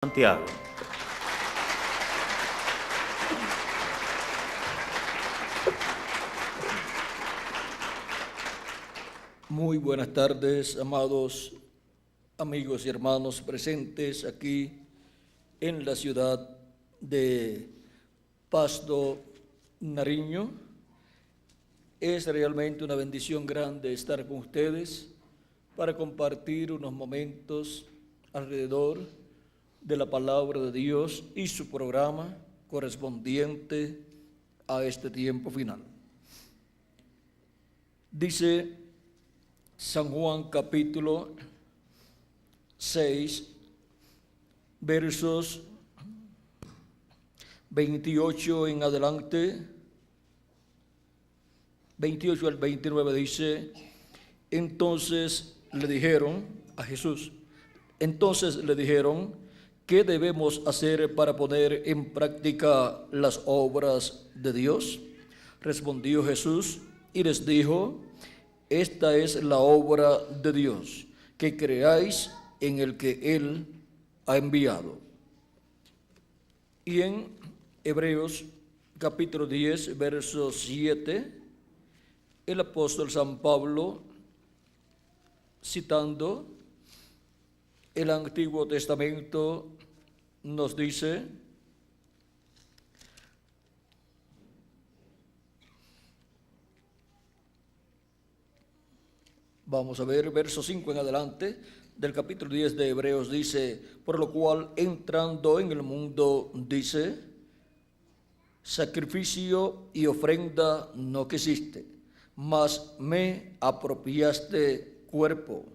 Santiago. Muy buenas tardes, amados amigos y hermanos presentes aquí en la ciudad de Pasto, Nariño. Es realmente una bendición grande estar con ustedes para compartir unos momentos alrededor de la palabra de Dios y su programa correspondiente a este tiempo final. Dice San Juan capítulo 6, versos 28 en adelante, 28 al 29 dice: entonces le dijeron a Jesús, ¿qué debemos hacer para poner en práctica las obras de Dios? Respondió Jesús y les dijo: esta es la obra de Dios, que creáis en el que Él ha enviado. Y en Hebreos capítulo 10, verso 7, el apóstol San Pablo, citando el Antiguo Testamento, nos dice: vamos a ver, verso 5 en adelante del capítulo 10 de Hebreos, dice: por lo cual, entrando en el mundo, dice, sacrificio y ofrenda no quisiste, mas me apropiaste cuerpo.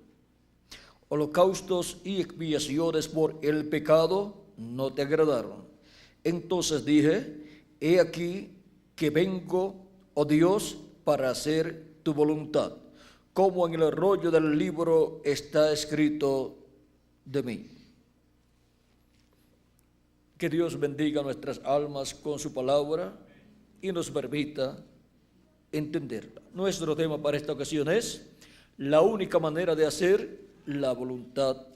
Holocaustos y expiaciones por el pecado no te agradaron. Entonces dije: he aquí que vengo, oh Dios, para hacer tu voluntad, como en el rollo del libro está escrito de mí. Que Dios bendiga nuestras almas con su palabra y nos permita entenderla. Nuestro tema para esta ocasión es la única manera de hacer la voluntad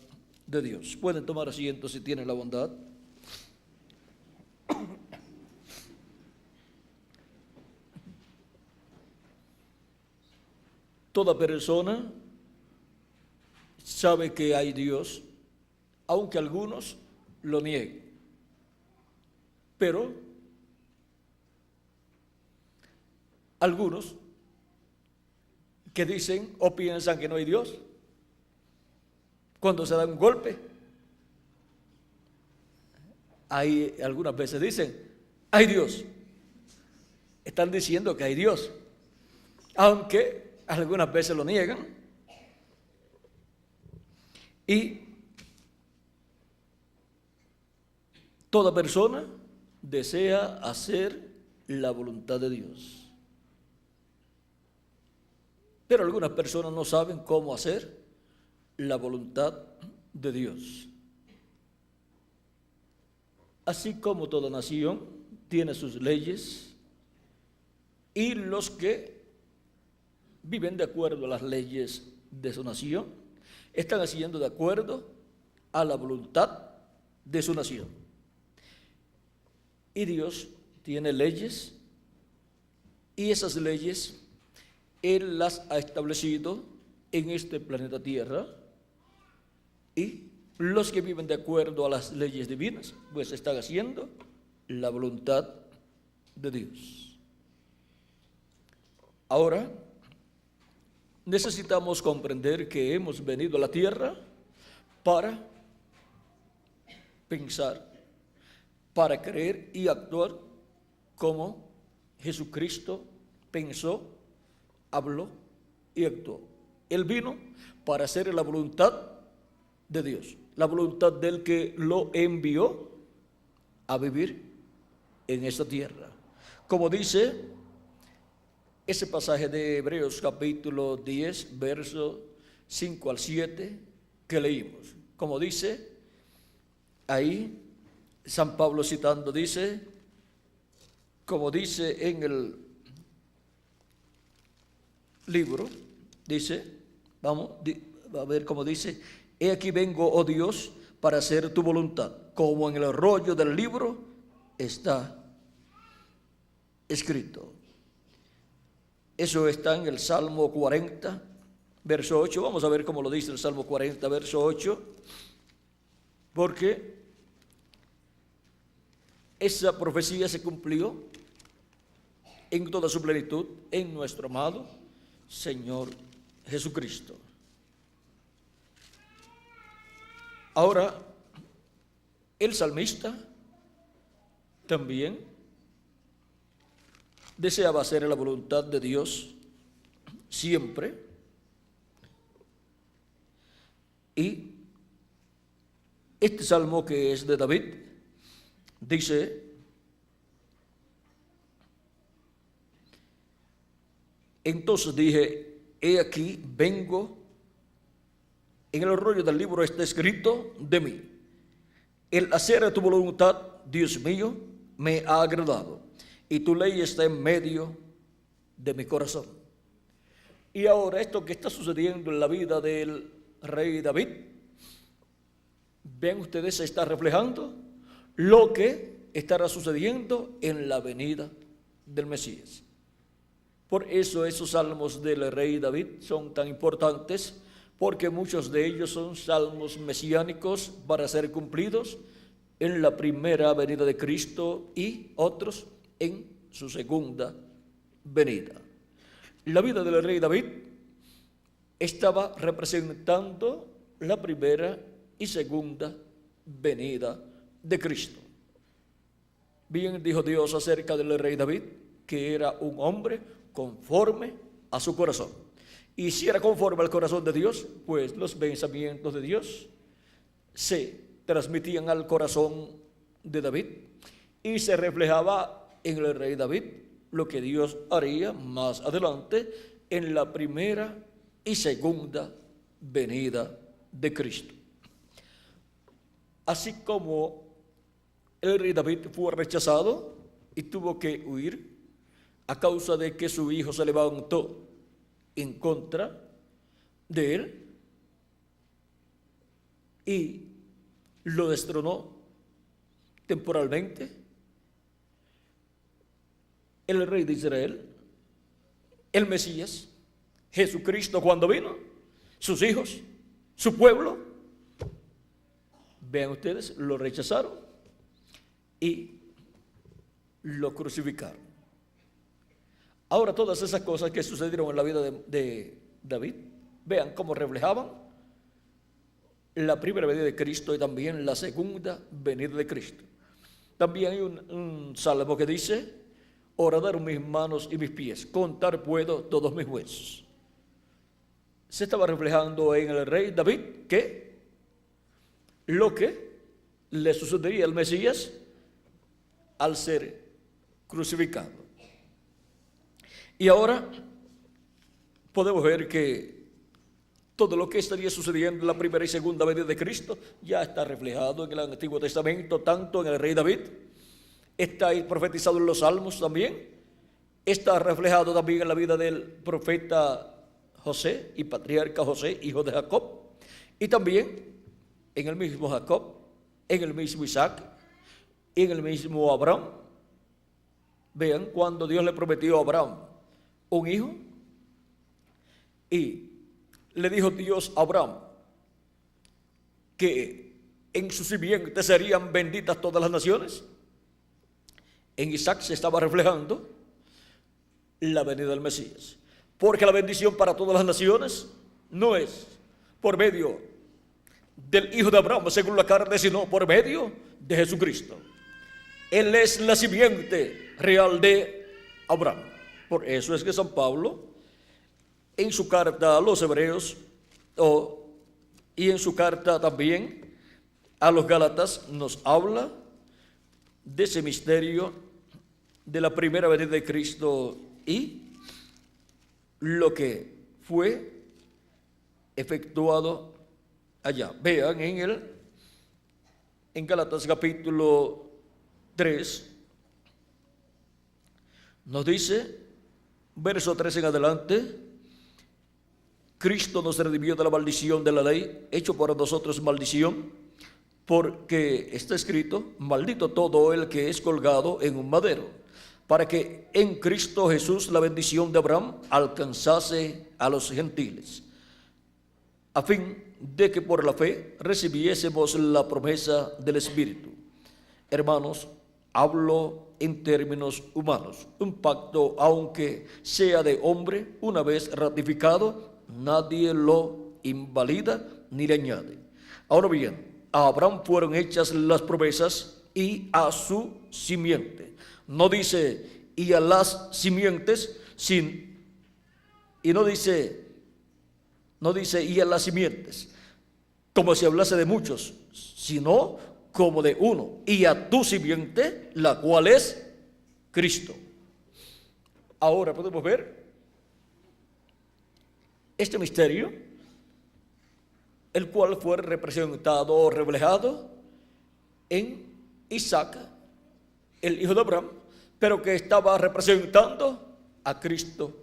de Dios. Pueden tomar asiento si tienen la bondad. Toda persona sabe que hay Dios, aunque algunos lo nieguen. Pero algunos que dicen o piensan que no hay Dios, cuando se da un golpe, hay algunas veces dicen: hay Dios. Están diciendo que hay Dios, aunque algunas veces lo niegan. Y toda persona desea hacer la voluntad de Dios, pero algunas personas no saben cómo hacer la voluntad de Dios. Así como toda nación tiene sus leyes, y los que viven de acuerdo a las leyes de su nación están haciendo de acuerdo a la voluntad de su nación. Y Dios tiene leyes, y esas leyes Él las ha establecido en este planeta Tierra, y los que viven de acuerdo a las leyes divinas pues están haciendo la voluntad de Dios. Ahora necesitamos comprender que hemos venido a la tierra para pensar, para creer y actuar como Jesucristo pensó, habló y actuó. Él vino para hacer la voluntad de Dios, la voluntad del que lo envió a vivir en esta tierra. Como dice ese pasaje de Hebreos capítulo 10, verso 5 al 7 que leímos. Como dice ahí, San Pablo citando, dice, como dice en el libro, dice, vamos a ver cómo dice: he aquí vengo, oh Dios, para hacer tu voluntad. como en el rollo del libro está escrito. Eso está en el Salmo 40, verso 8. Vamos a ver cómo lo dice el Salmo 40, verso 8. Porque esa profecía se cumplió en toda su plenitud en nuestro amado Señor Jesucristo. Ahora, el salmista también deseaba hacer la voluntad de Dios siempre, y este salmo, que es de David, dice: entonces dije, he aquí, vengo, en el rollo del libro está escrito de mí, el hacer tu voluntad, Dios mío, me ha agradado, y tu ley está en medio de mi corazón. Y ahora esto que está sucediendo en la vida del rey David, ven ustedes, se está reflejando lo que estará sucediendo en la venida del Mesías. Por eso esos salmos del rey David son tan importantes, porque muchos de ellos son salmos mesiánicos para ser cumplidos en la primera venida de Cristo y otros en su segunda venida. La vida del rey David estaba representando la primera y segunda venida de Cristo. Bien dijo Dios acerca del rey David, que era un hombre conforme a su corazón. Y si era conforme al corazón de Dios, pues los pensamientos de Dios se transmitían al corazón de David y se reflejaba en el rey David lo que Dios haría más adelante en la primera y segunda venida de Cristo. Así como el rey David fue rechazado y tuvo que huir a causa de que su hijo se levantó en contra de él y lo destronó temporalmente, el rey de Israel, el Mesías, Jesucristo, cuando vino, sus hijos, su pueblo, vean ustedes, lo rechazaron y lo crucificaron. Ahora, todas esas cosas que sucedieron en la vida de David, vean cómo reflejaban la primera venida de Cristo y también la segunda venida de Cristo. También hay un salmo que dice: horadar mis manos y mis pies, contar puedo todos mis huesos. Se estaba reflejando en el rey David que lo que le sucedería al Mesías al ser crucificado. Y ahora podemos ver que todo lo que estaría sucediendo en la primera y segunda venida de Cristo ya está reflejado en el Antiguo Testamento, tanto en el rey David, está ahí profetizado en los Salmos también, está reflejado también en la vida del profeta José y patriarca José, hijo de Jacob, y también en el mismo Jacob, en el mismo Isaac y en el mismo Abraham. Vean, cuando Dios le prometió a Abraham un hijo, y le dijo Dios a Abraham que en su simiente serían benditas todas las naciones, en Isaac se estaba reflejando la venida del Mesías, porque la bendición para todas las naciones no es por medio del hijo de Abraham según la carne, sino por medio de Jesucristo. Él es la simiente real de Abraham. Por eso es que San Pablo, en su carta a los Hebreos y en su carta también a los Gálatas, nos habla de ese misterio de la primera venida de Cristo y lo que fue efectuado allá. Vean en Gálatas capítulo 3, nos dice, verso 3 en adelante: Cristo nos redimió de la maldición de la ley, hecho para nosotros maldición, porque está escrito: maldito todo el que es colgado en un madero, para que en Cristo Jesús la bendición de Abraham alcanzase a los gentiles, a fin de que por la fe recibiésemos la promesa del Espíritu. Hermanos, hablo en términos humanos. Un pacto, aunque sea de hombre, una vez ratificado, nadie lo invalida ni le añade. Ahora bien, a Abraham fueron hechas las promesas y a su simiente. No dice y a las simientes, y no dice y a las simientes, como si hablase de muchos, sino como de uno, y a tu simiente, la cual es Cristo. Ahora podemos ver este misterio, el cual fue representado o reflejado en Isaac, el hijo de Abraham, pero que estaba representando a Cristo,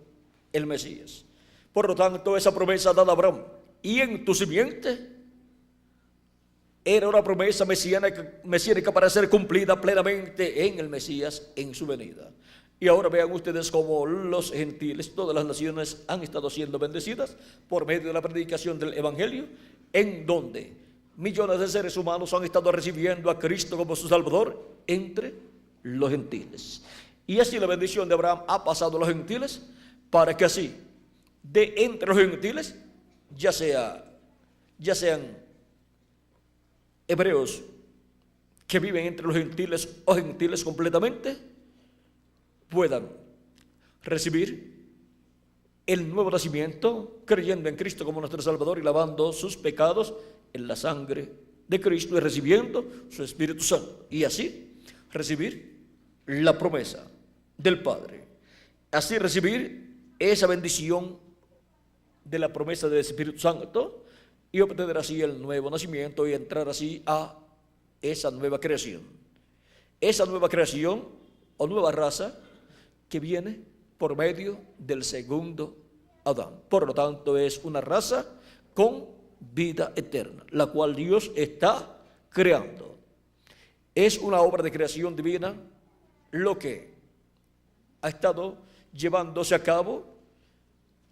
el Mesías. Por lo tanto, esa promesa dada a Abraham, y en tu simiente, era una promesa mesiánica para ser cumplida plenamente en el Mesías, en su venida. Y ahora vean ustedes cómo los gentiles, todas las naciones, han estado siendo bendecidas por medio de la predicación del Evangelio, en donde millones de seres humanos han estado recibiendo a Cristo como su Salvador entre los gentiles. Y así la bendición de Abraham ha pasado a los gentiles, para que así, de entre los gentiles, ya sean hebreos que viven entre los gentiles o gentiles completamente, puedan recibir el nuevo nacimiento, creyendo en Cristo como nuestro Salvador y lavando sus pecados en la sangre de Cristo y recibiendo su Espíritu Santo, y así recibir la promesa del Padre, así recibir esa bendición de la promesa del Espíritu Santo y obtener así el nuevo nacimiento y entrar así a esa nueva creación o nueva raza que viene por medio del segundo Adán. Por lo tanto, es una raza con vida eterna, la cual Dios está creando. Es una obra de creación divina lo que ha estado llevándose a cabo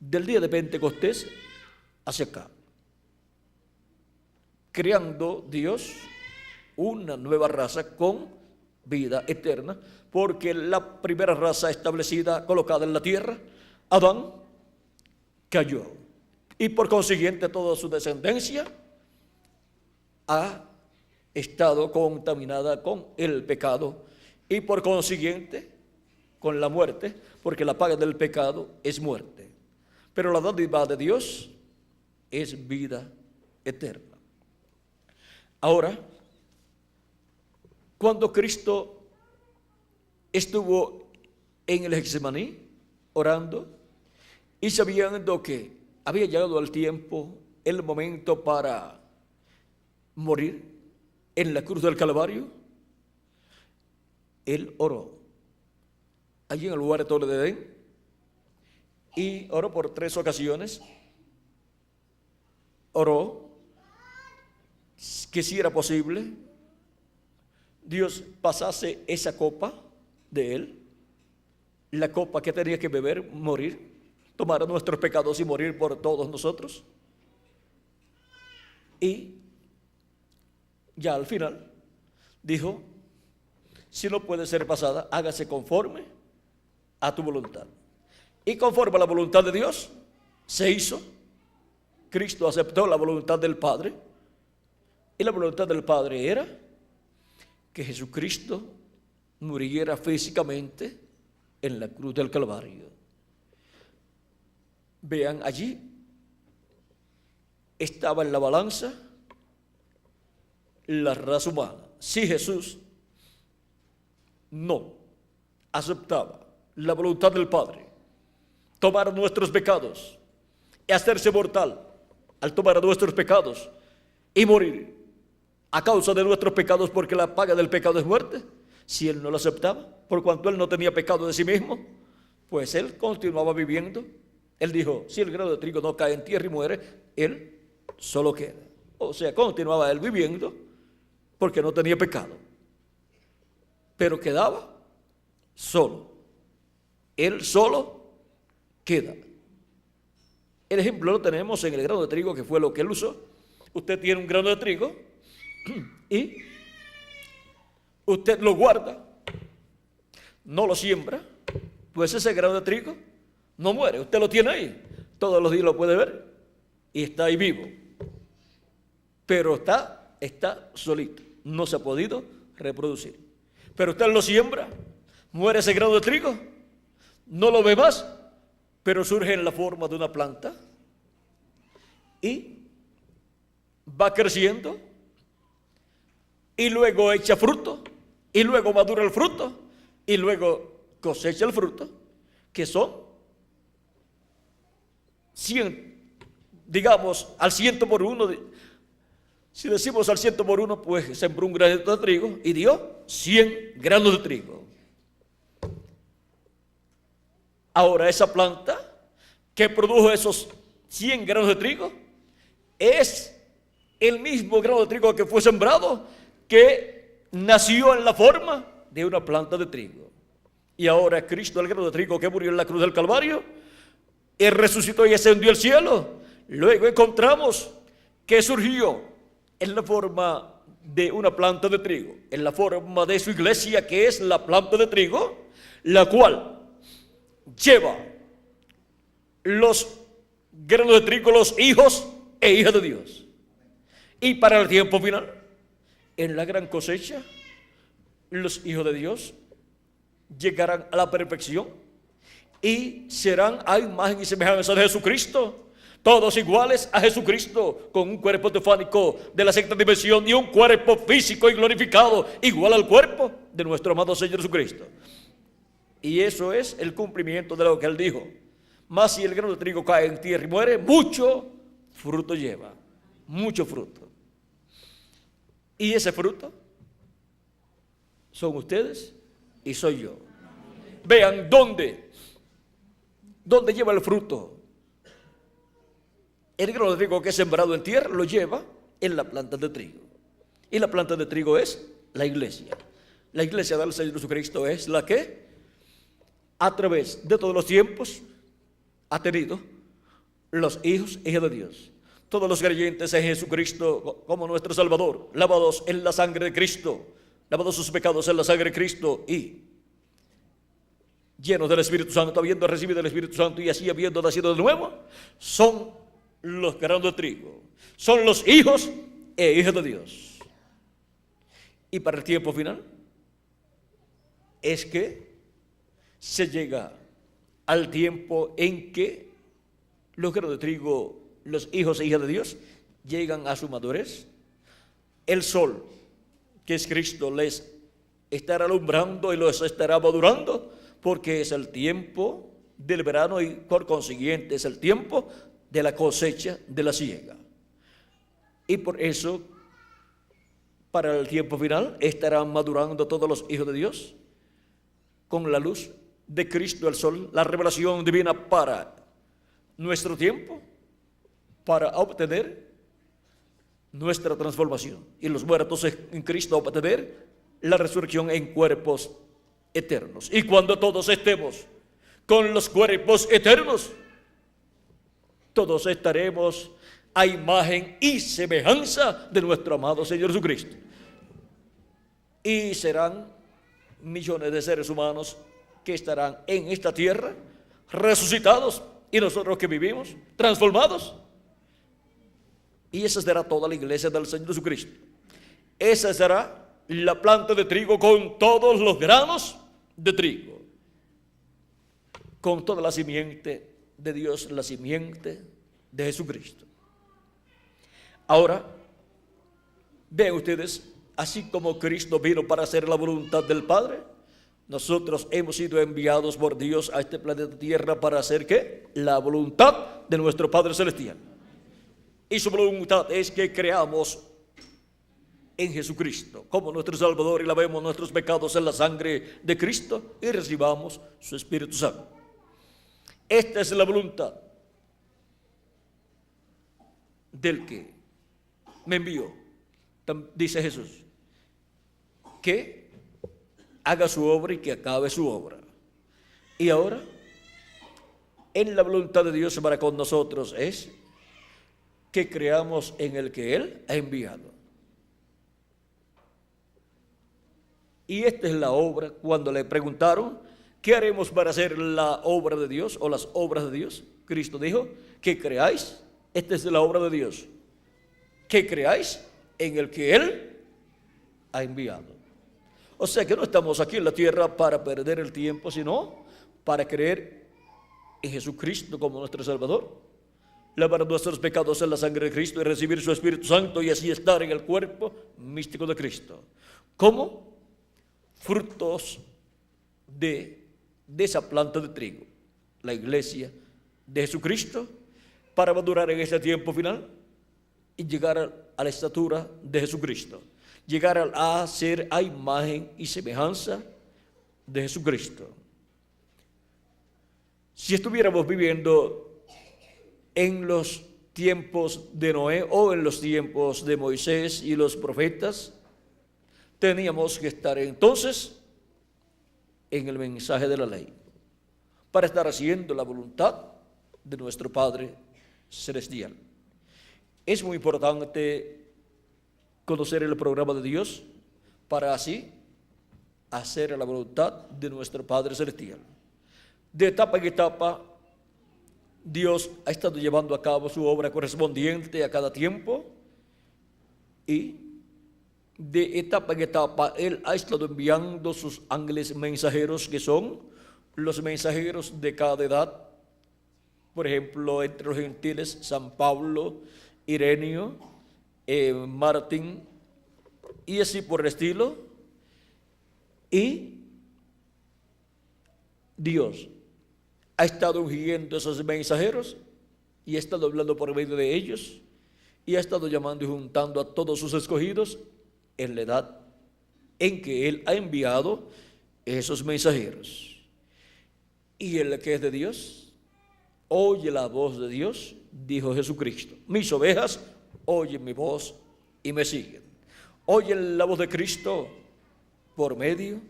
del día de Pentecostés hacia acá, creando Dios una nueva raza con vida eterna, porque la primera raza establecida, colocada en la tierra, Adán, cayó, y por consiguiente toda su descendencia ha estado contaminada con el pecado y por consiguiente con la muerte, porque la paga del pecado es muerte, pero la dádiva de Dios es vida eterna. Ahora, cuando Cristo estuvo en el Getsemaní orando y sabiendo que había llegado el tiempo, el momento para morir en la cruz del Calvario, Él oró allí en el lugar de Torre de Edén, y oró por 3 ocasiones. Oró que si era posible Dios pasase esa copa de Él, la copa que tenía que beber, morir, tomar nuestros pecados y morir por todos nosotros. Y ya al final dijo: si no puede ser pasada, hágase conforme a tu voluntad. Y conforme a la voluntad de Dios se hizo. Cristo aceptó la voluntad del Padre, y la voluntad del Padre era que Jesucristo muriera físicamente en la cruz del Calvario. Vean, allí estaba en la balanza la raza humana. Si Jesús no aceptaba la voluntad del Padre, tomar nuestros pecados y hacerse mortal al tomar nuestros pecados y morir a causa de nuestros pecados, porque la paga del pecado es muerte, si Él no lo aceptaba, por cuanto Él no tenía pecado de sí mismo, pues Él continuaba viviendo. Él dijo: si el grano de trigo no cae en tierra y muere, Él solo queda. O sea, continuaba Él viviendo porque no tenía pecado, pero quedaba solo. Él solo queda. El ejemplo lo tenemos en el grano de trigo, que fue lo que él usó. Usted tiene un grano de trigo y usted lo guarda, no lo siembra, pues ese grano de trigo no muere. Usted lo tiene ahí, todos los días lo puede ver y está ahí vivo, pero está solito, no se ha podido reproducir. Pero usted lo siembra, muere ese grano de trigo, no lo ve más, pero surge en la forma de una planta y va creciendo y luego echa fruto y luego madura el fruto y luego cosecha el fruto, que son 100, digamos, al 100 por 1. Si decimos al 100 por 1, pues sembró un granito de trigo y dio 100 granos de trigo. Ahora, esa planta que produjo esos 100 granos de trigo es el mismo grano de trigo que fue sembrado, que nació en la forma de una planta de trigo. Y ahora Cristo, el grano de trigo que murió en la cruz del Calvario, Él resucitó y ascendió al cielo. Luego encontramos que surgió en la forma de una planta de trigo, en la forma de su iglesia, que es la planta de trigo, la cual lleva los granos de trigo, los hijos e hijas de Dios. Y para el tiempo final, en la gran cosecha, los hijos de Dios llegarán a la perfección y serán a imagen y semejanza de Jesucristo, todos iguales a Jesucristo, con un cuerpo teofánico de la sexta dimensión y un cuerpo físico y glorificado igual al cuerpo de nuestro amado Señor Jesucristo. Y eso es el cumplimiento de lo que Él dijo: mas si el grano de trigo cae en tierra y muere, mucho fruto lleva, mucho fruto. Y ese fruto son ustedes y soy yo. Vean dónde lleva el fruto. El grano de trigo que es sembrado en tierra lo lleva en la planta de trigo. Y la planta de trigo es la iglesia. La iglesia del Señor Jesucristo es la que a través de todos los tiempos ha tenido los hijos e hijas de Dios. Todos los creyentes en Jesucristo como nuestro Salvador, lavados en la sangre de Cristo, lavados sus pecados en la sangre de Cristo y llenos del Espíritu Santo, habiendo recibido el Espíritu Santo y así habiendo nacido de nuevo, son los granos de trigo, son los hijos e hijas de Dios. Y para el tiempo final es que se llega al tiempo en que los granos de trigo, los hijos e hijas de Dios, llegan a su madurez. El sol, que es Cristo, les estará alumbrando y los estará madurando, porque es el tiempo del verano y por consiguiente es el tiempo de la cosecha, de la siega. Y por eso, para el tiempo final, estarán madurando todos los hijos de Dios con la luz de Cristo, el sol, la revelación divina para nuestro tiempo, para obtener nuestra transformación, y los muertos en Cristo obtener la resurrección en cuerpos eternos. Y cuando todos estemos con los cuerpos eternos, todos estaremos a imagen y semejanza de nuestro amado Señor Jesucristo. Y serán millones de seres humanos que estarán en esta tierra resucitados, y nosotros que vivimos transformados. Y esa será toda la iglesia del Señor Jesucristo. Esa será la planta de trigo con todos los granos de trigo, con toda la simiente de Dios, la simiente de Jesucristo. Ahora, vean ustedes, así como Cristo vino para hacer la voluntad del Padre, nosotros hemos sido enviados por Dios a este planeta Tierra para hacer ¿qué? La voluntad de nuestro Padre Celestial. Y su voluntad es que creamos en Jesucristo como nuestro Salvador y lavemos nuestros pecados en la sangre de Cristo y recibamos su Espíritu Santo. Esta es la voluntad del que me envió, dice Jesús. que haga su obra y que acabe su obra. Y ahora, en la voluntad de Dios para con nosotros es que creamos en el que Él ha enviado. Y esta es la obra. Cuando le preguntaron, ¿qué haremos para hacer la obra de Dios o las obras de Dios? Cristo dijo, que creáis, esta es la obra de Dios, que creáis en el que Él ha enviado. O sea que no estamos aquí en la tierra para perder el tiempo, sino para creer en Jesucristo como nuestro Salvador, lavar nuestros pecados en la sangre de Cristo y recibir su Espíritu Santo y así estar en el cuerpo místico de Cristo. ¿Cómo? Frutos de esa planta de trigo, la iglesia de Jesucristo, para madurar en este tiempo final y llegar a la estatura de Jesucristo, llegar a ser a imagen y semejanza de Jesucristo. Si estuviéramos viviendo en los tiempos de Noé o en los tiempos de Moisés y los profetas, teníamos que estar entonces en el mensaje de la ley, para estar haciendo la voluntad de nuestro Padre Celestial. Es muy importante conocer el programa de Dios para así hacer la voluntad de nuestro Padre Celestial. De etapa en etapa, Dios ha estado llevando a cabo su obra correspondiente a cada tiempo y de etapa en etapa Él ha estado enviando sus ángeles mensajeros, que son los mensajeros de cada edad. Por ejemplo, entre los gentiles, San Pablo, Ireneo, Martín, y así por el estilo. Y Dios ha estado ungiendo a esos mensajeros y ha estado hablando por medio de ellos y ha estado llamando y juntando a todos sus escogidos en la edad en que Él ha enviado esos mensajeros. Y el que es de Dios oye la voz de Dios, dijo Jesucristo. Mis ovejas oyen mi voz y me siguen. Oyen la voz de Cristo por medio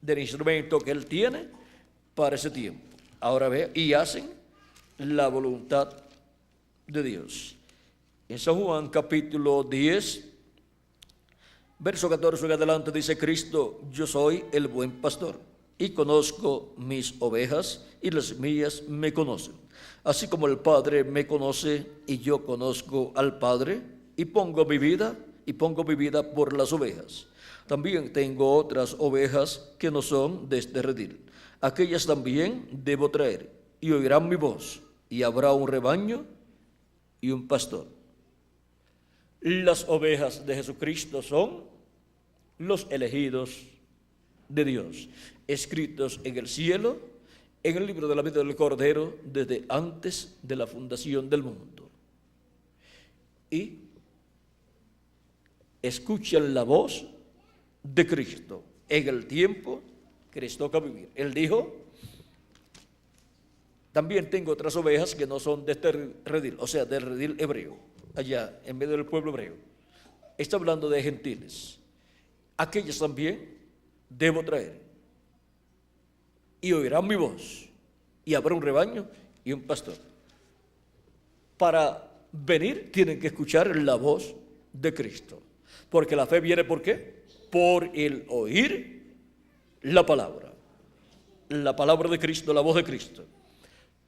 del instrumento que Él tiene para ese tiempo. Ahora ve, y hacen la voluntad de Dios. En San Juan capítulo 10, verso 14 en adelante dice Cristo: yo soy el buen pastor y conozco mis ovejas y las mías me conocen. Así como el Padre me conoce y yo conozco al Padre y pongo mi vida por las ovejas. También tengo otras ovejas que no son de este redil. Aquellas también debo traer y oirán mi voz y habrá un rebaño y un pastor. Las ovejas de Jesucristo son los elegidos de Dios, escritos en el cielo, en el libro de la vida del Cordero, desde antes de la fundación del mundo. Y escuchan la voz de Cristo en el tiempo que les toca vivir. Él dijo: también tengo otras ovejas que no son de este redil, o sea, del redil hebreo, allá en medio del pueblo hebreo. Está hablando de gentiles. Aquellas también debo traer y oirán mi voz y habrá un rebaño y un pastor. Para venir tienen que escuchar la voz de Cristo, porque la fe viene ¿por qué? Por el oír la palabra de Cristo, la voz de Cristo.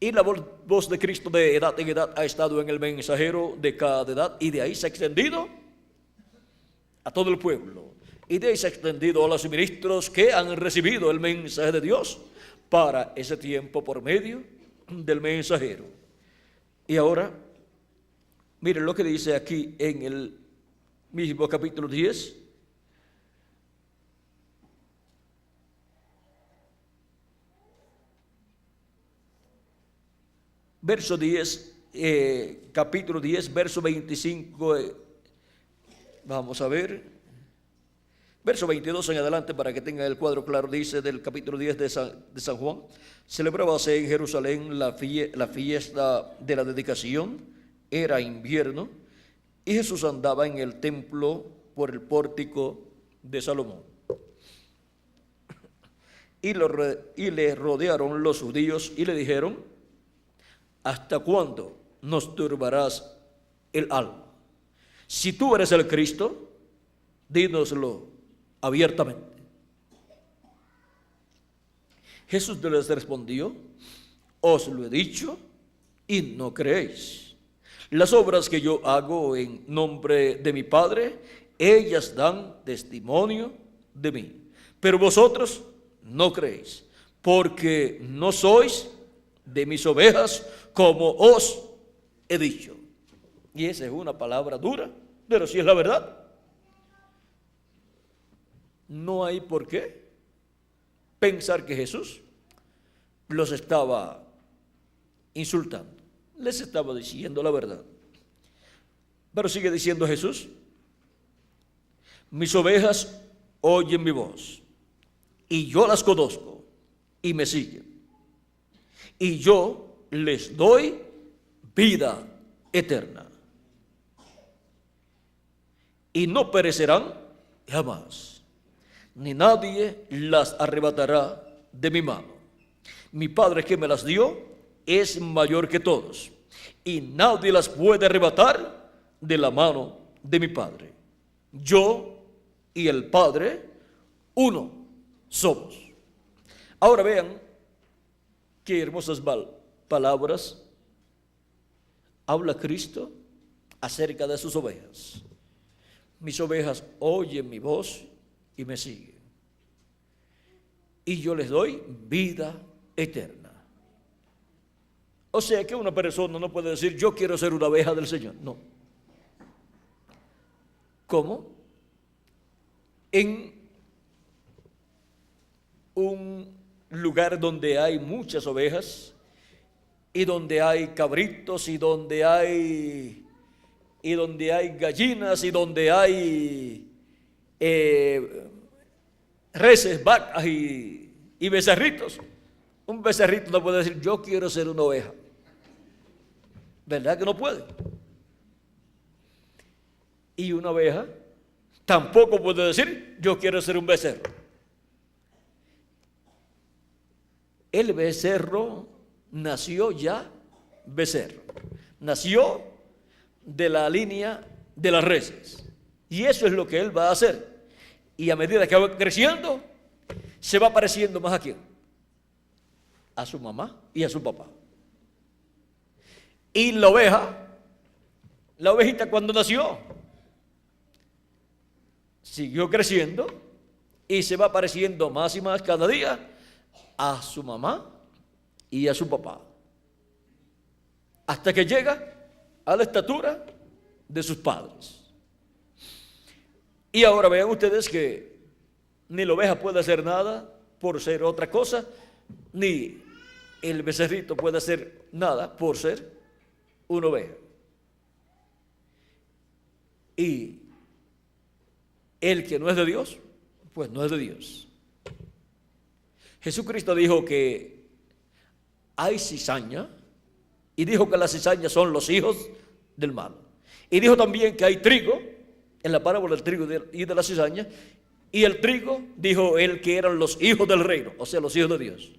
Y la voz de Cristo de edad en edad ha estado en el mensajero de cada edad, y de ahí se ha extendido a todo el pueblo, y de ahí se ha extendido a los ministros que han recibido el mensaje de Dios para ese tiempo por medio del mensajero. Y ahora, miren lo que dice aquí en el mismo capítulo 10. Verso 10, capítulo 10, verso 25, vamos a ver, verso 22 en adelante para que tengan el cuadro claro. Dice del capítulo 10 de San Juan: celebrábase en Jerusalén la fiesta de la dedicación, era invierno, y Jesús andaba en el templo por el pórtico de Salomón. Y le rodearon los judíos y le dijeron: ¿hasta cuándo nos turbarás el alma? Si tú eres el Cristo, dínoslo abiertamente. Jesús les respondió: os lo he dicho y no creéis. Las obras que yo hago en nombre de mi Padre, ellas dan testimonio de mí. Pero vosotros no creéis, porque no sois de mis ovejas, como os he dicho. Y esa es una palabra dura, pero si es la verdad. No hay por qué pensar que Jesús los estaba insultando. Les estaba diciendo la verdad. Pero sigue diciendo Jesús: mis ovejas oyen mi voz, y yo las conozco, y me siguen. Y yo les doy vida eterna, y no perecerán jamás, ni nadie las arrebatará de mi mano. Mi Padre que me las dio es mayor que todos, y nadie las puede arrebatar de la mano de mi Padre. Yo y el Padre, uno somos. Ahora vean qué hermosas palabras habla Cristo acerca de sus ovejas. Mis ovejas oyen mi voz y me siguen, y yo les doy vida eterna. O sea que una persona no puede decir: yo quiero ser una oveja del Señor. No. ¿Cómo? En un lugar donde hay muchas ovejas, y donde hay cabritos, y donde hay gallinas, y donde hay reses, vacas y becerritos. Un becerrito no puede decir: yo quiero ser una oveja. ¿Verdad que no puede? Y una oveja tampoco puede decir: yo quiero ser un becerro. El becerro nació ya becerro. Nació de la línea de las reses. Y eso es lo que él va a hacer. Y a medida que va creciendo, se va pareciendo más a quién: a su mamá y a su papá. Y la ovejita cuando nació, siguió creciendo y se va pareciendo más y más cada día a su mamá y a su papá, hasta que llega a la estatura de sus padres. Y ahora vean ustedes que ni la oveja puede hacer nada por ser otra cosa, ni el becerrito puede hacer nada por ser una oveja. Y el que no es de Dios, pues no es de Dios. Jesucristo dijo que hay cizaña, y dijo que las cizañas son los hijos del mal. Y dijo también que hay trigo, en la parábola del trigo y de la cizaña. Y el trigo, dijo él, que eran los hijos del reino, o sea, los hijos de Dios.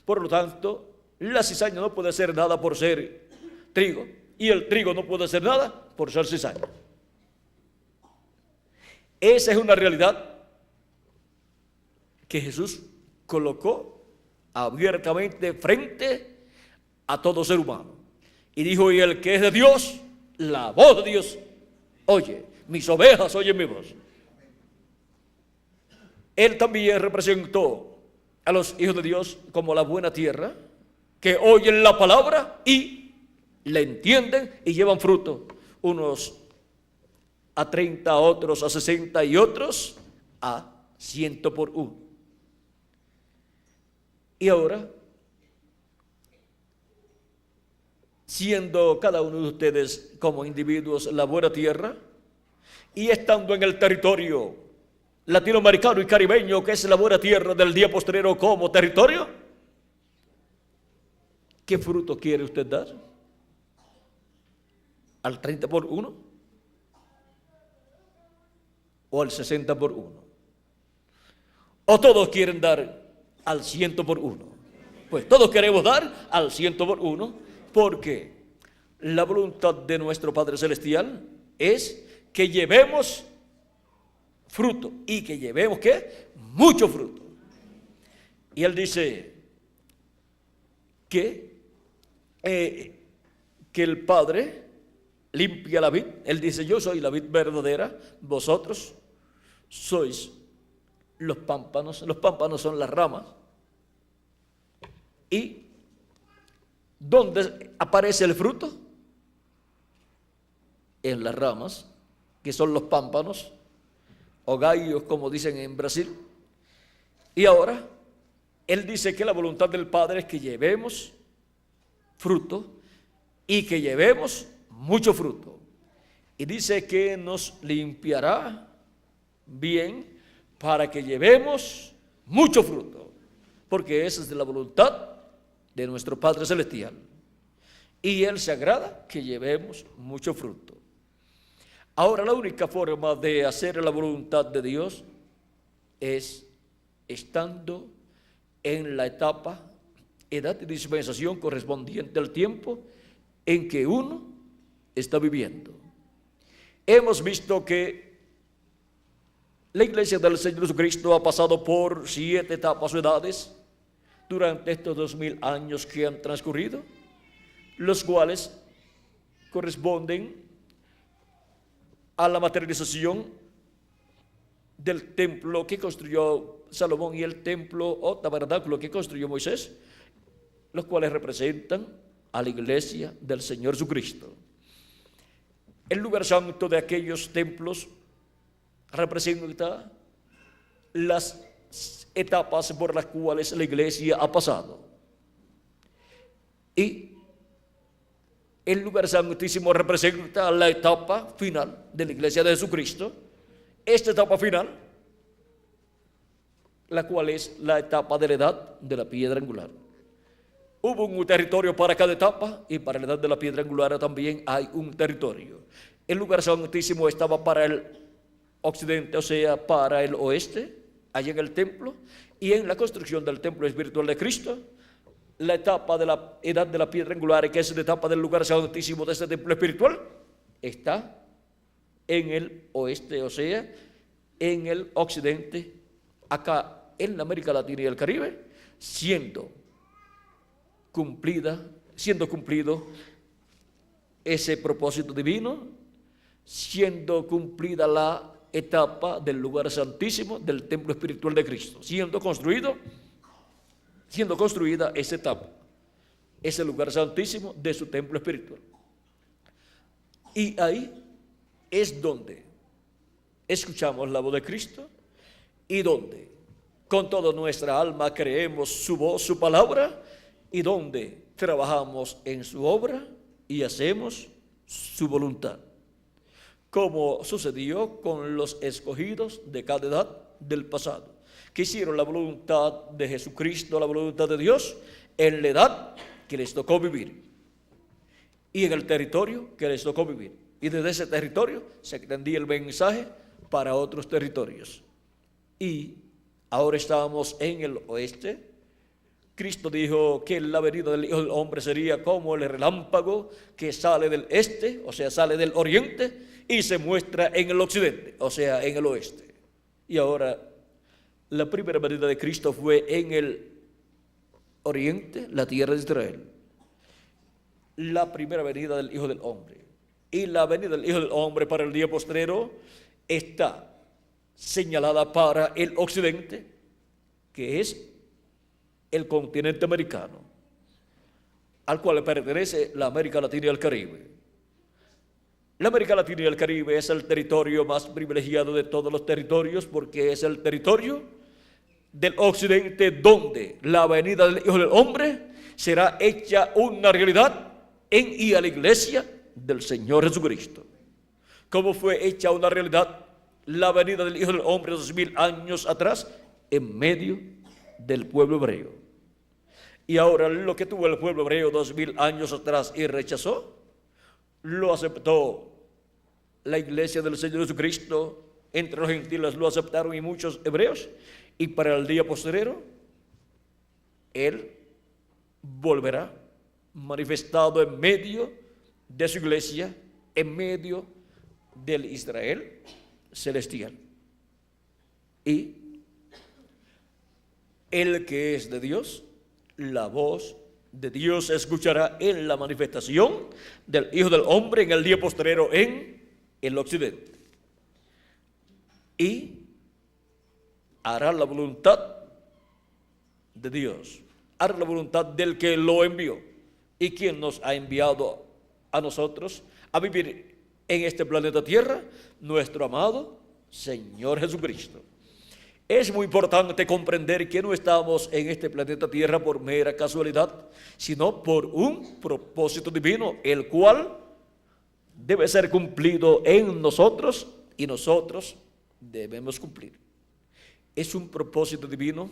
Por lo tanto, la cizaña no puede hacer nada por ser trigo, y el trigo no puede hacer nada por ser cizaña. Esa es una realidad que Jesús colocó abiertamente frente a todo ser humano. Y dijo: y el que es de Dios, la voz de Dios oye. Mis ovejas oyen mi voz. Él también representó a los hijos de Dios como la buena tierra, que oyen la palabra y la entienden y llevan fruto. Unos a 30, otros a 60 y otros a 100 por uno. Y ahora, siendo cada uno de ustedes como individuos la buena tierra, y estando en el territorio latinoamericano y caribeño, que es la buena tierra del día postrero como territorio, ¿qué fruto quiere usted dar? ¿Al 30 por 1? ¿O al 60 por 1? ¿O todos quieren dar al 100 por 1? Pues todos queremos dar al 100 por 1, porque la voluntad de nuestro Padre Celestial es que llevemos fruto, y que llevemos, ¿qué? Mucho fruto. Y Él dice que el Padre limpia la vid. Él dice: yo soy la vid verdadera, vosotros sois los pámpanos. Los pámpanos son las ramas. ¿Y dónde aparece el fruto? En las ramas, que son los pámpanos, o gallos, como dicen en Brasil. Y ahora, Él dice que la voluntad del Padre es que llevemos fruto, y que llevemos mucho fruto. Y dice que nos limpiará bien para que llevemos mucho fruto, porque esa es la voluntad de nuestro Padre Celestial. Y Él se agrada que llevemos mucho fruto. Ahora, la única forma de hacer la voluntad de Dios es estando en la edad de dispensación correspondiente al tiempo en que uno está viviendo. Hemos visto que la iglesia del Señor Jesucristo ha pasado por 7 etapas o edades durante estos 2000 años que han transcurrido, los cuales corresponden a la materialización del templo que construyó Salomón y el templo o tabernáculo que construyó Moisés, los cuales representan a la iglesia del Señor Jesucristo. El lugar santo de aquellos templos representa las etapas por las cuales la iglesia ha pasado. Y el lugar santísimo representa la etapa final de la iglesia de Jesucristo. Esta etapa final, la cual es la etapa de la edad de la piedra angular. Hubo un territorio para cada etapa, y para la edad de la piedra angular también hay un territorio. El lugar santísimo estaba para el occidente, o sea, para el oeste, allá en el templo, y en la construcción del templo espiritual de Cristo, la etapa de la edad de la piedra angular, que es la etapa del lugar santísimo de este templo espiritual, está en el oeste, o sea, en el occidente, acá en la América Latina y el Caribe, siendo cumplido ese propósito divino, siendo cumplida la etapa del lugar santísimo del templo espiritual de Cristo, siendo construida esa etapa, ese lugar santísimo de su templo espiritual. Y ahí es donde escuchamos la voz de Cristo, y donde con toda nuestra alma creemos su voz, su palabra, y donde trabajamos en su obra y hacemos su voluntad, como sucedió con los escogidos de cada edad del pasado, que hicieron la voluntad de Jesucristo, la voluntad de Dios, en la edad que les tocó vivir y en el territorio que les tocó vivir. Y desde ese territorio se extendía el mensaje para otros territorios. Y ahora estamos en el oeste. Cristo dijo que la venida del Hijo del Hombre sería como el relámpago que sale del este, o sea, sale del oriente y se muestra en el occidente, o sea, en el oeste. Y ahora la primera venida de Cristo fue en el oriente, la tierra de Israel. La primera venida del Hijo del Hombre. Y la venida del Hijo del Hombre para el día postrero está señalada para el occidente, que es el continente americano, al cual pertenece la América Latina y el Caribe. La América Latina y el Caribe es el territorio más privilegiado de todos los territorios, porque es el territorio del occidente donde la venida del Hijo del Hombre será hecha una realidad en y a la iglesia del Señor Jesucristo. ¿Cómo fue hecha una realidad la venida del Hijo del Hombre 2000 años atrás? En medio del pueblo hebreo. Y ahora lo que tuvo el pueblo hebreo 2000 años atrás y rechazó, lo aceptó la iglesia del Señor Jesucristo. Entre los gentiles lo aceptaron, y muchos hebreos, Y para el día postrero, Él volverá manifestado en medio de su iglesia, en medio del Israel celestial. Y el que es de Dios, la voz de Dios escuchará en la manifestación del Hijo del Hombre en el día postrero en el occidente. Y hará la voluntad de Dios, hará la voluntad del que lo envió y quien nos ha enviado a nosotros a vivir en este planeta Tierra, nuestro amado Señor Jesucristo. Es muy importante comprender que no estamos en este planeta Tierra por mera casualidad, sino por un propósito divino, el cual debe ser cumplido en nosotros y nosotros debemos cumplir. Es un propósito divino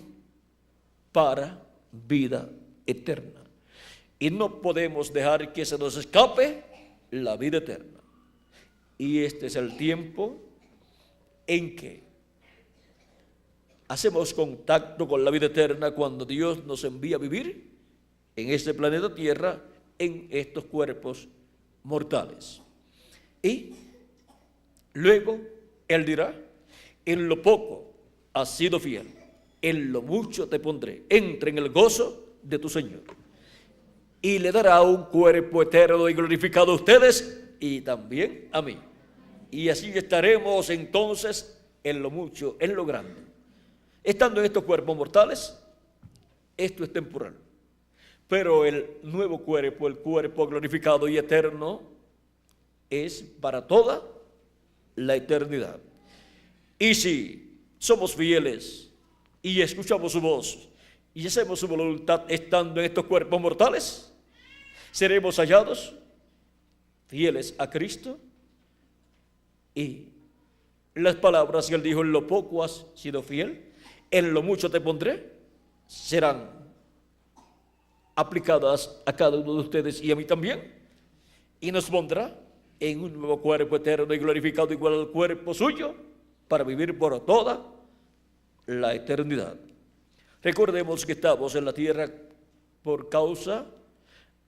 para vida eterna. Y no podemos dejar que se nos escape la vida eterna. Y este es el tiempo en que hacemos contacto con la vida eterna cuando Dios nos envía a vivir en este planeta Tierra, en estos cuerpos mortales. Y luego Él dirá: en lo poco has sido fiel, en lo mucho te pondré, entra en el gozo de tu Señor. Y le dará un cuerpo eterno y glorificado a ustedes y también a mí. Y así estaremos entonces en lo mucho, en lo grande. Estando en estos cuerpos mortales, esto es temporal. Pero el nuevo cuerpo, el cuerpo glorificado y eterno, es para toda la eternidad. Y si somos fieles y escuchamos su voz y hacemos su voluntad estando en estos cuerpos mortales, seremos hallados fieles a Cristo. Y las palabras que Él dijo: en lo poco has sido fiel, en lo mucho te pondré, serán aplicadas a cada uno de ustedes y a mí también, y nos pondrá en un nuevo cuerpo eterno y glorificado igual al cuerpo suyo, para vivir por toda la eternidad. Recordemos que estamos en la tierra por causa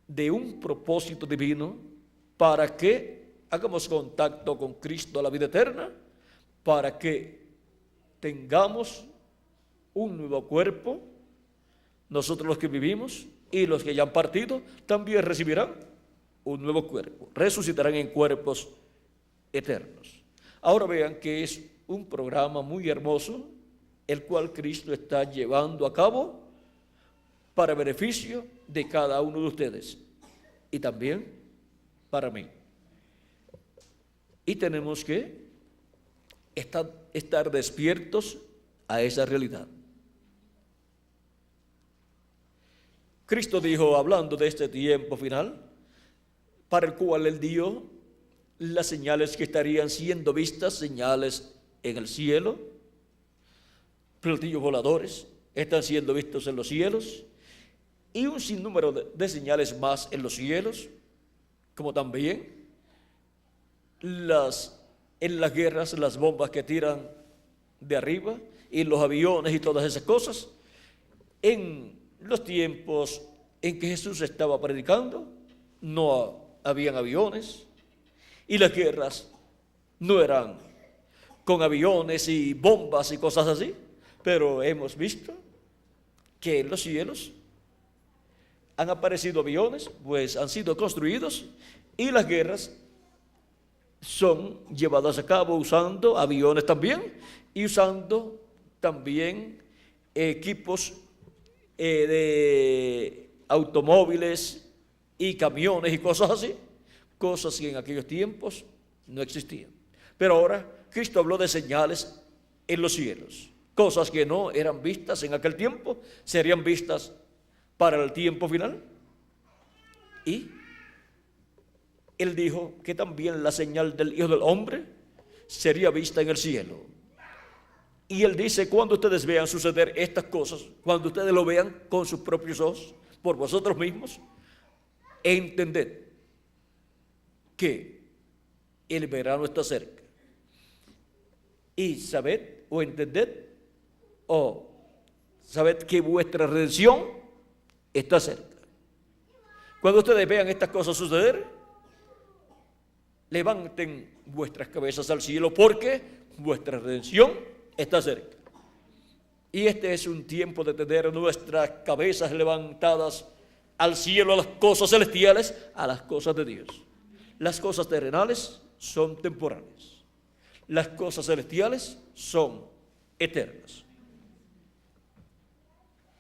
de un propósito divino, para que hagamos contacto con Cristo a la vida eterna, para que tengamos un nuevo cuerpo. Nosotros los que vivimos y los que ya han partido también recibirán un nuevo cuerpo, resucitarán en cuerpos eternos. Ahora vean que es un programa muy hermoso, el cual Cristo está llevando a cabo para beneficio de cada uno de ustedes y también para mí. Y tenemos que estar despiertos a esa realidad. Cristo dijo, hablando de este tiempo final, para el cual Él dio las señales que estarían siendo vistas, señales en el cielo, platillos voladores están siendo vistos en los cielos, y un sinnúmero de señales más en los cielos, como también en las guerras, las bombas que tiran de arriba, y los aviones y todas esas cosas. En los tiempos en que Jesús estaba predicando, no habían aviones, y las guerras no eran con aviones y bombas y cosas así, pero hemos visto que en los cielos han aparecido aviones, pues han sido construidos, y las guerras son llevadas a cabo usando aviones también, y usando también equipos de automóviles y camiones y cosas así, cosas que en aquellos tiempos no existían. Pero ahora Cristo habló de señales en los cielos, cosas que no eran vistas en aquel tiempo, serían vistas para el tiempo final. Y Él dijo que también la señal del Hijo del Hombre sería vista en el cielo. Y Él dice, cuando ustedes vean suceder estas cosas, cuando ustedes lo vean con sus propios ojos, por vosotros mismos, entended que el verano está cerca. Y sabed o entended o sabed que vuestra redención está cerca. Cuando ustedes vean estas cosas suceder, levanten vuestras cabezas al cielo, porque vuestra redención está cerca. Y este es un tiempo de tener nuestras cabezas levantadas al cielo, a las cosas celestiales, a las cosas de Dios. Las cosas terrenales son temporales. Las cosas celestiales son eternas.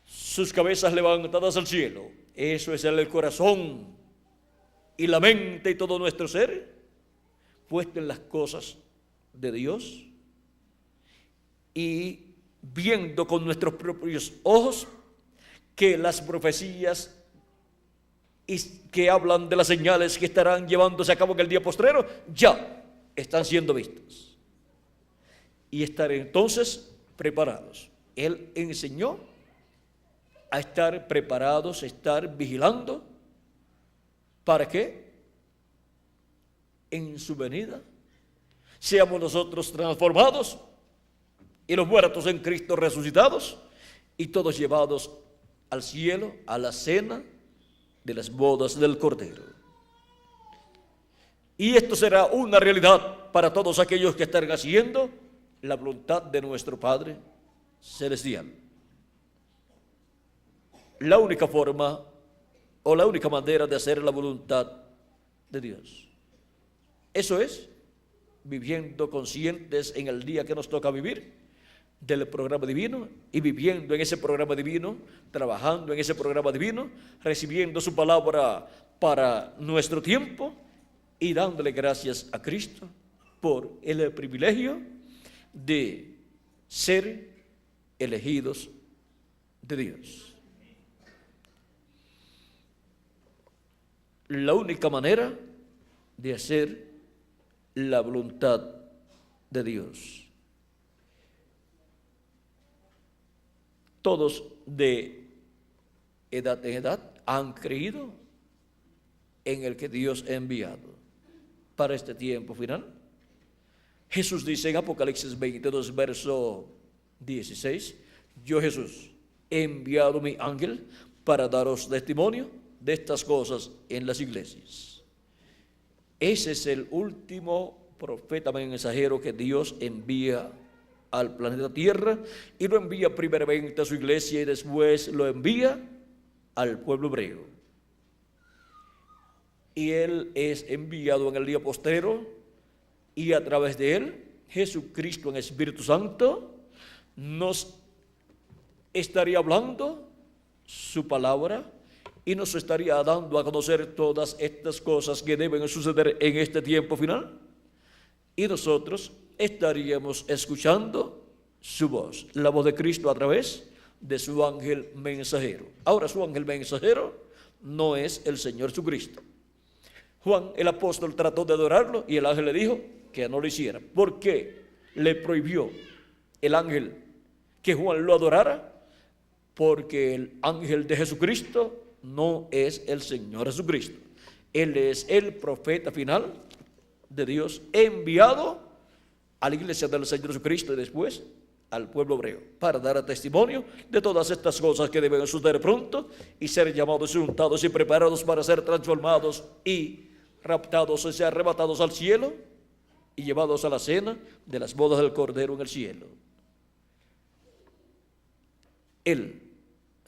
Sus cabezas levantadas al cielo, eso es el corazón y la mente y todo nuestro ser puesto en las cosas de Dios, y viendo con nuestros propios ojos que las profecías que hablan de las señales que estarán llevándose a cabo en el día postrero ya están siendo vistas, y estar entonces preparados. Él enseñó a estar preparados, a estar vigilando. ¿Para qué? En su venida seamos nosotros transformados y los muertos en Cristo resucitados, y todos llevados al cielo, a la cena de las bodas del Cordero. Y esto será una realidad para todos aquellos que están haciendo la voluntad de nuestro Padre Celestial. La única forma o la única manera de hacer la voluntad de Dios, eso es viviendo conscientes en el día que nos toca vivir del programa divino, y viviendo en ese programa divino, trabajando en ese programa divino, recibiendo su palabra para nuestro tiempo y dándole gracias a Cristo por el privilegio de ser elegidos de Dios. La única manera de hacer la voluntad de Dios. Todos de edad en edad han creído en el que Dios ha enviado para este tiempo final. Jesús dice en Apocalipsis 22, verso 16, yo Jesús he enviado mi ángel para daros testimonio de estas cosas en las iglesias. Ese es el último profeta mensajero que Dios envía al planeta Tierra, y lo envía primeramente a su iglesia y después lo envía al pueblo hebreo. Y él es enviado en el día postrero, y a través de él Jesucristo en Espíritu Santo nos estaría hablando su palabra y nos estaría dando a conocer todas estas cosas que deben suceder en este tiempo final, y nosotros estaríamos escuchando su voz, la voz de Cristo a través de su ángel mensajero. Ahora, su ángel mensajero no es el Señor Jesucristo. Juan el apóstol trató de adorarlo y el ángel le dijo que no lo hiciera. ¿Por qué le prohibió el ángel que Juan lo adorara? Porque el ángel de Jesucristo no es el Señor Jesucristo. Él es el profeta final de Dios, enviado a la iglesia del Señor Jesucristo y después al pueblo hebreo, para dar testimonio de todas estas cosas que deben suceder pronto y ser llamados, juntados y preparados para ser transformados y raptados, o sea, arrebatados al cielo y llevados a la cena de las bodas del Cordero en el cielo. Él,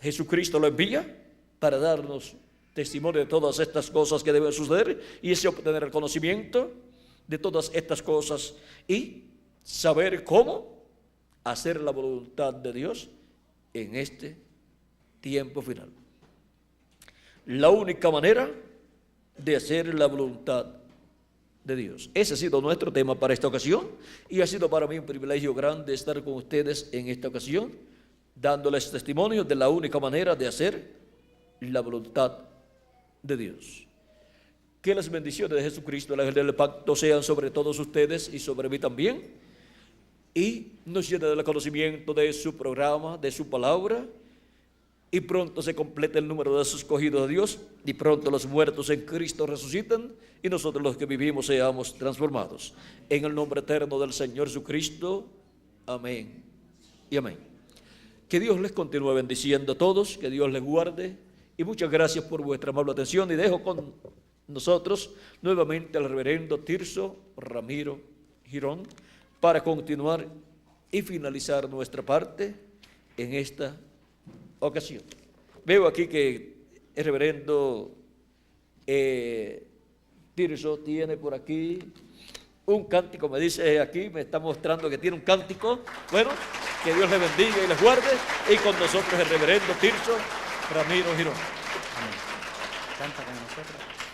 Jesucristo, lo envía para darnos testimonio de todas estas cosas que deben suceder, y ese obtener el conocimiento de todas estas cosas y saber cómo hacer la voluntad de Dios en este tiempo final. La única manera de hacer la voluntad de Dios. Ese ha sido nuestro tema para esta ocasión, y ha sido para mí un privilegio grande estar con ustedes en esta ocasión, dándoles testimonio de la única manera de hacer la voluntad de Dios. Que las bendiciones de Jesucristo, el ángel del pacto, sean sobre todos ustedes y sobre mí también, y nos llene del conocimiento de su programa, de su palabra, y pronto se complete el número de los escogidos de Dios, y pronto los muertos en Cristo resucitan, y nosotros los que vivimos seamos transformados. En el nombre eterno del Señor Jesucristo, amén y amén. Que Dios les continúe bendiciendo a todos, que Dios les guarde y muchas gracias por vuestra amable atención y dejo con nosotros nuevamente al reverendo Tirso Ramiro Girón para continuar y finalizar nuestra parte en esta ocasión. Veo aquí que el reverendo Tirso tiene por aquí un cántico, me dice aquí, me está mostrando que tiene un cántico. Bueno, que Dios le bendiga y les guarde. Y con nosotros el reverendo Tirso Ramiro Girón. Canta con nosotros.